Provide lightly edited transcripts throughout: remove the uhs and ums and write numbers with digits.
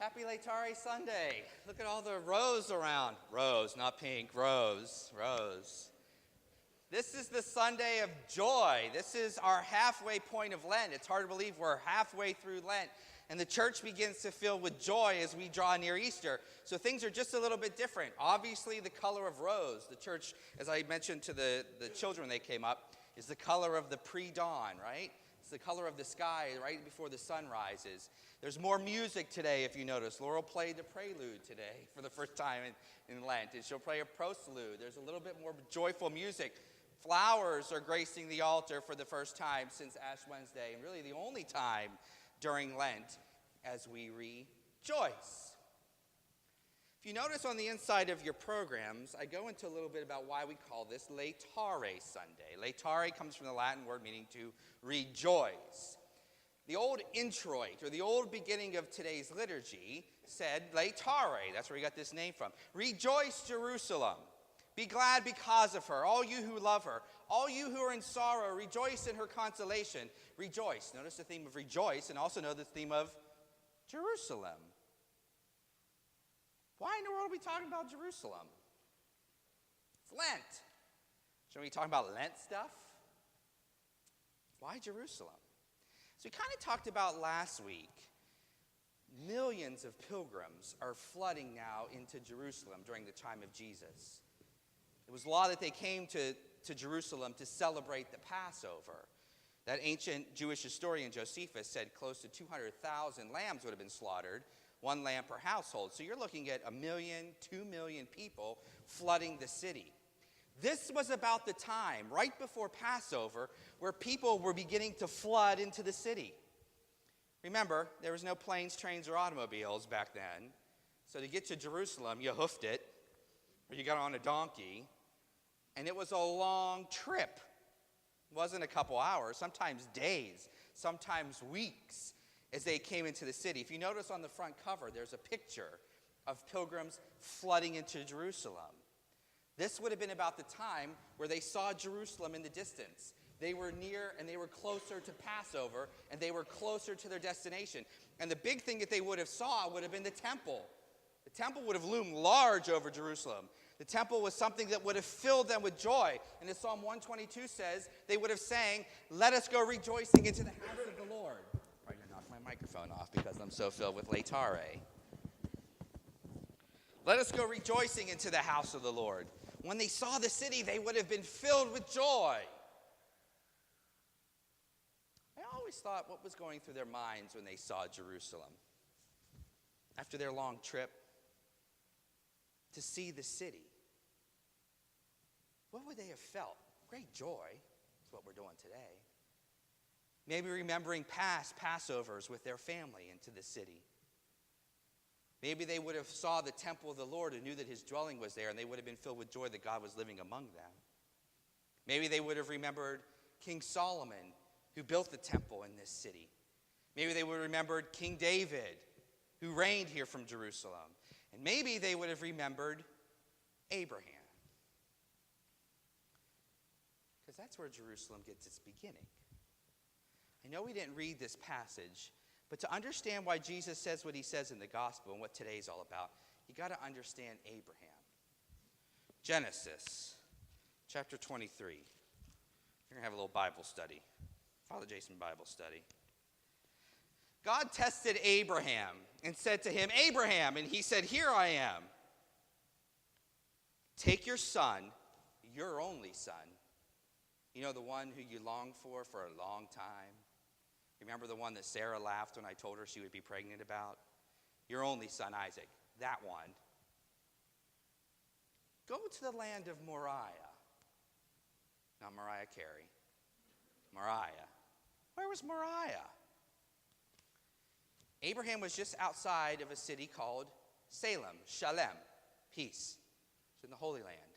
Happy Laetare Sunday. Look at all the rows around. Rose, not pink, rose. This is the Sunday of joy. This is our halfway point of Lent. It's hard to believe we're halfway through Lent. And the church begins to fill with joy as we draw near Easter. So things are just a little bit different. Obviously, the color of rose. The church, as I mentioned to the children when they came up, is the color of the pre-dawn, right? It's the color of the sky right before the sun rises. There's more music today, if you notice. Laurel played the prelude today for the first time in Lent, and she'll play a postlude. There's a little bit more joyful music. Flowers are gracing the altar for the first time since Ash Wednesday, and really the only time during Lent as we rejoice. If you notice on the inside of your programs, I go into a little bit about why we call this Laetare Sunday. Laetare comes from the Latin word meaning to rejoice. The old introit, or the old beginning of today's liturgy, said Laetare. That's where we got this name from. Rejoice, Jerusalem. Be glad because of her, all you who love her. All you who are in sorrow, rejoice in her consolation. Rejoice. Notice the theme of rejoice, and also know the theme of Jerusalem. Why in the world are we talking about Jerusalem? It's Lent. Shouldn't we be talking about Lent stuff? Why Jerusalem? So we kind of talked about last week, millions of pilgrims are flooding now into Jerusalem during the time of Jesus. It was law that they came to Jerusalem to celebrate the Passover. That ancient Jewish historian Josephus said close to 200,000 lambs would have been slaughtered, one lamb per household. So you're looking at 1 million, 2 million people flooding the city. This was about the time, right before Passover, where people were beginning to flood into the city. Remember, there was no planes, trains, or automobiles back then. So to get to Jerusalem, you hoofed it, or you got on a donkey, and it was a long trip. It wasn't a couple hours, sometimes days, sometimes weeks, as they came into the city. If you notice on the front cover, there's a picture of pilgrims flooding into Jerusalem. This would have been about the time where they saw Jerusalem in the distance. They were near and they were closer to Passover, and they were closer to their destination. And the big thing that they would have saw would have been the temple. The temple would have loomed large over Jerusalem. The temple was something that would have filled them with joy. And as Psalm 122 says, they would have sang, "Let us go rejoicing into the house of the Lord." I'm going to knock my microphone off because I'm so filled with Laetare. Let us go rejoicing into the house of the Lord. When they saw the city, they would have been filled with joy. I always thought what was going through their minds when they saw Jerusalem. After their long trip to see the city, what would they have felt? Great joy is what we're doing today. Maybe remembering past Passovers with their family into the city. Maybe they would have saw the temple of the Lord and knew that his dwelling was there, and they would have been filled with joy that God was living among them. Maybe they would have remembered King Solomon, who built the temple in this city. Maybe they would have remembered King David, who reigned here from Jerusalem. And maybe they would have remembered Abraham. Because that's where Jerusalem gets its beginning. I know we didn't read this passage, but to understand why Jesus says what he says in the gospel and what today's all about, you got to understand Abraham. Genesis chapter 23. We're going to have a little Bible study. Father Jason Bible study. God tested Abraham and said to him, "Abraham," and he said, "Here I am. Take your son, your only son." You know, the one who you longed for a long time. Remember the one that Sarah laughed when I told her she would be pregnant about? Your only son, Isaac. That one. Go to the land of Moriah. Not Mariah Carey. Moriah. Where was Moriah? Abraham was just outside of a city called Salem, Shalem, peace. It's in the Holy Land.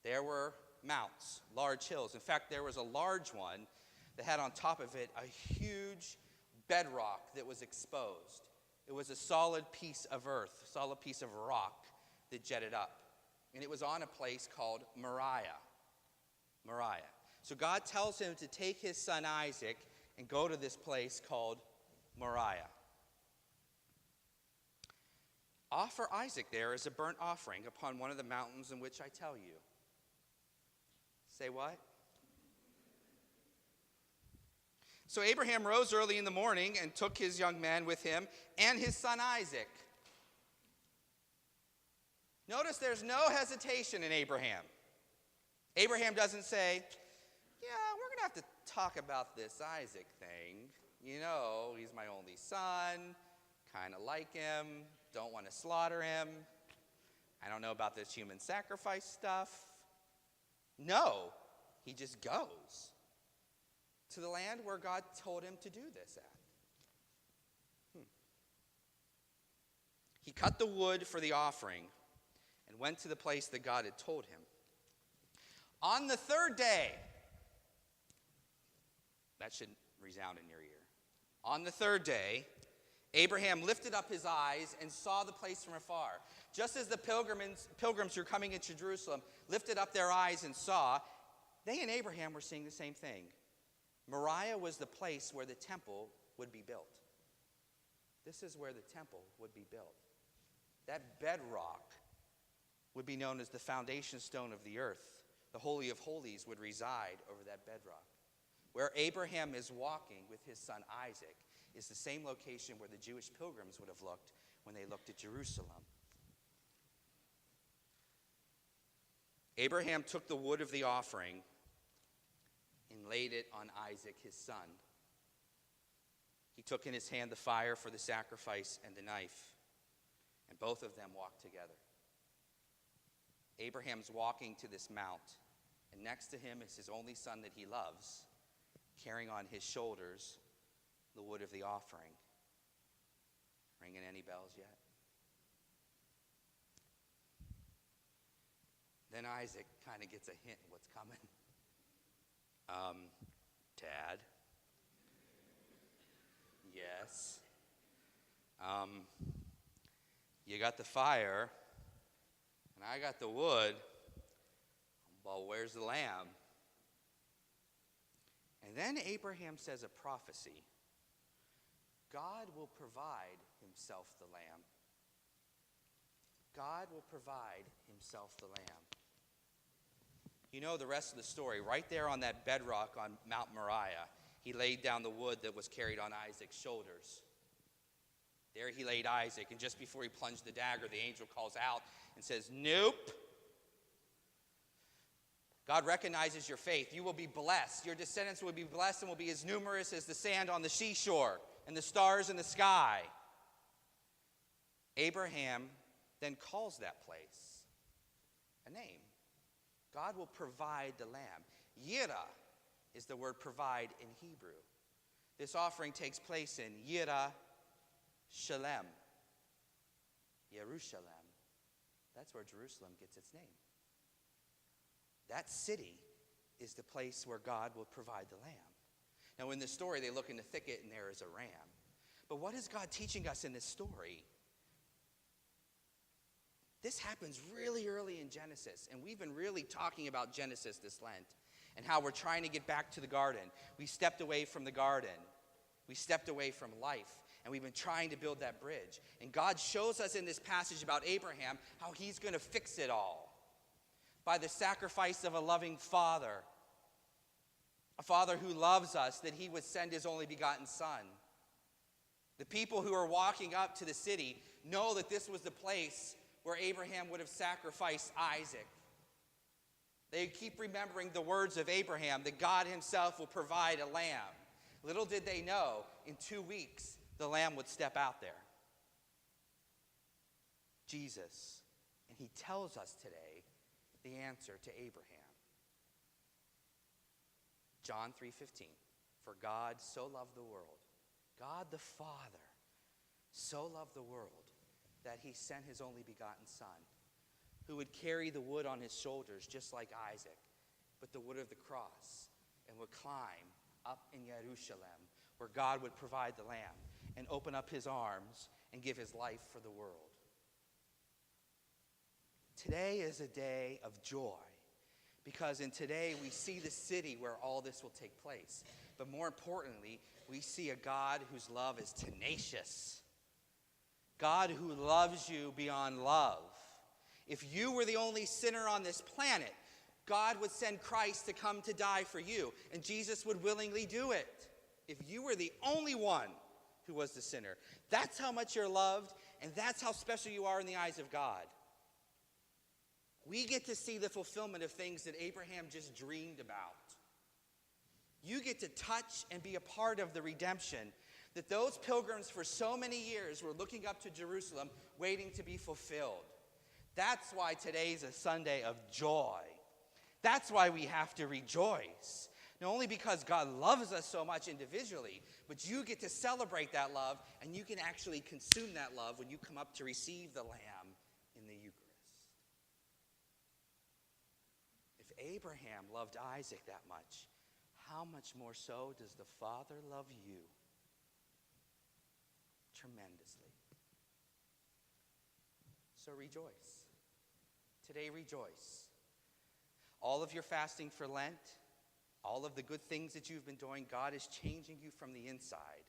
There were mounts, large hills. In fact, there was a large one that had on top of it a huge bedrock that was exposed. It was a solid piece of earth, a solid piece of rock that jetted up. And it was on a place called Moriah. Moriah. So God tells him to take his son Isaac and go to this place called Moriah. Offer Isaac there as a burnt offering upon one of the mountains in which I tell you. Say what? So Abraham rose early in the morning and took his young man with him and his son Isaac. Notice there's no hesitation in Abraham. Abraham doesn't say, yeah, we're going to have to talk about this Isaac thing. You know, he's my only son, kind of like him, don't want to slaughter him. I don't know about this human sacrifice stuff. No, he just goes to the land where God told him to do this at. He cut the wood for the offering and went to the place that God had told him. On the third day, that should resound in your ear. On the third day, Abraham lifted up his eyes and saw the place from afar. Just as the pilgrims who were coming into Jerusalem lifted up their eyes and saw, they and Abraham were seeing the same thing. Moriah was the place where the temple would be built. This is where the temple would be built. That bedrock would be known as the foundation stone of the earth. The Holy of Holies would reside over that bedrock. Where Abraham is walking with his son Isaac is the same location where the Jewish pilgrims would have looked when they looked at Jerusalem. Abraham took the wood of the offering and laid it on Isaac, his son. He took in his hand the fire for the sacrifice and the knife, and both of them walked together. Abraham's walking to this mount, and next to him is his only son that he loves, carrying on his shoulders the wood of the offering. Ringing any bells yet? Then Isaac kind of gets a hint of what's coming. Dad? Yes. You got the fire, and I got the wood. Well, where's the lamb? And then Abraham says a prophecy. God will provide himself the lamb. God will provide himself the lamb. You know the rest of the story. Right there on that bedrock on Mount Moriah, he laid down the wood that was carried on Isaac's shoulders. There he laid Isaac, and just before he plunged the dagger, the angel calls out and says, "Nope. God recognizes your faith. You will be blessed. Your descendants will be blessed and will be as numerous as the sand on the seashore and the stars in the sky." Abraham then calls that place a name. God will provide the lamb. Yirah is the word provide in Hebrew. This offering takes place in Yirah Shalem, Jerusalem. That's where Jerusalem gets its name. That city is the place where God will provide the lamb. Now in this story, they look in the thicket and there is a ram. But what is God teaching us in this story? This happens really early in Genesis, and we've been really talking about Genesis this Lent and how we're trying to get back to the garden. We stepped away from the garden. We stepped away from life, and we've been trying to build that bridge. And God shows us in this passage about Abraham how he's going to fix it all by the sacrifice of a loving father, a father who loves us, that he would send his only begotten son. The people who are walking up to the city know that this was the place where Abraham would have sacrificed Isaac. They keep remembering the words of Abraham, that God himself will provide a lamb. Little did they know, in 2 weeks, the lamb would step out there. Jesus. And he tells us today the answer to Abraham. John 3:15. For God so loved the world, God the Father so loved the world, that he sent his only begotten son, who would carry the wood on his shoulders just like Isaac, but the wood of the cross, and would climb up in Jerusalem, where God would provide the lamb and open up his arms and give his life for the world. Today is a day of joy, because in today we see the city where all this will take place. But more importantly, we see a God whose love is tenacious. God who loves you beyond love. If you were the only sinner on this planet, God would send Christ to come to die for you, and Jesus would willingly do it. If you were the only one who was the sinner. That's how much you're loved, and that's how special you are in the eyes of God. We get to see the fulfillment of things that Abraham just dreamed about. You get to touch and be a part of the redemption that those pilgrims for so many years were looking up to Jerusalem, waiting to be fulfilled. That's why today's a Sunday of joy. That's why we have to rejoice. Not only because God loves us so much individually, but you get to celebrate that love, and you can actually consume that love when you come up to receive the Lamb in the Eucharist. If Abraham loved Isaac that much, how much more so does the Father love you? Tremendously. So rejoice. Today rejoice. All of your fasting for Lent, all of the good things that you've been doing, God is changing you from the inside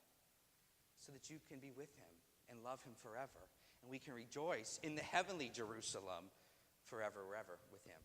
so that you can be with him and love him forever. And we can rejoice in the heavenly Jerusalem forever with him.